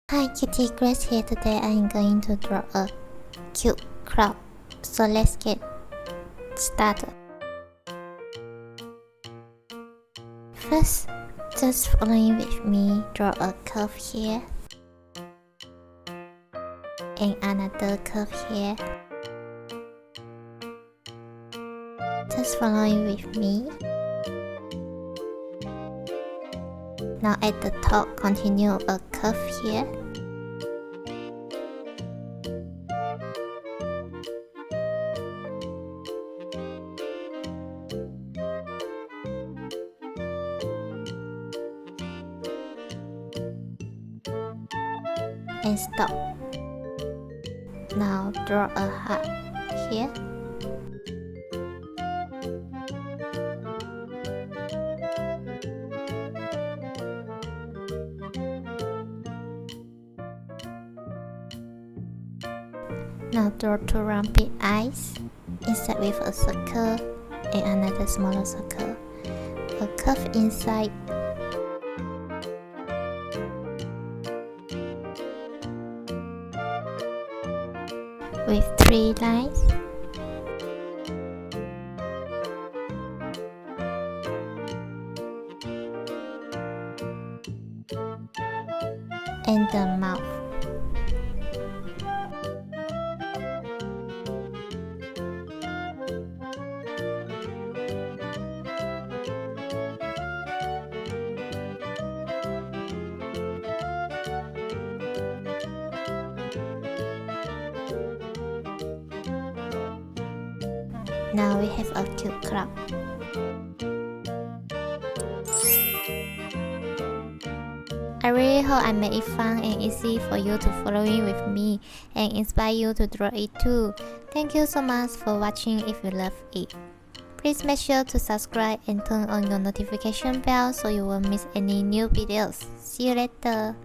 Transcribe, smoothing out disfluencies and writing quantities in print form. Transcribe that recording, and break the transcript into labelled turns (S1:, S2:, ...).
S1: Hi Kitty, Grace here. Today I am going to draw a cute crowd. So let's get started. First, just following with me, draw a curve here and another curve here. Just following with me. Now at the top, continue a curve here. And stop. Now draw a heart here. Now draw two round big eyes, inside with a circle and another smaller circle. A curve inside. With 3 lines. And the mouth. Now we have a cute crab. I really hope I made it fun and easy for you to follow in with me and inspire you to draw it too. Thank you so much for watching. If you love it, please make sure to subscribe and turn on your notification bell so you won't miss any new videos. See you later.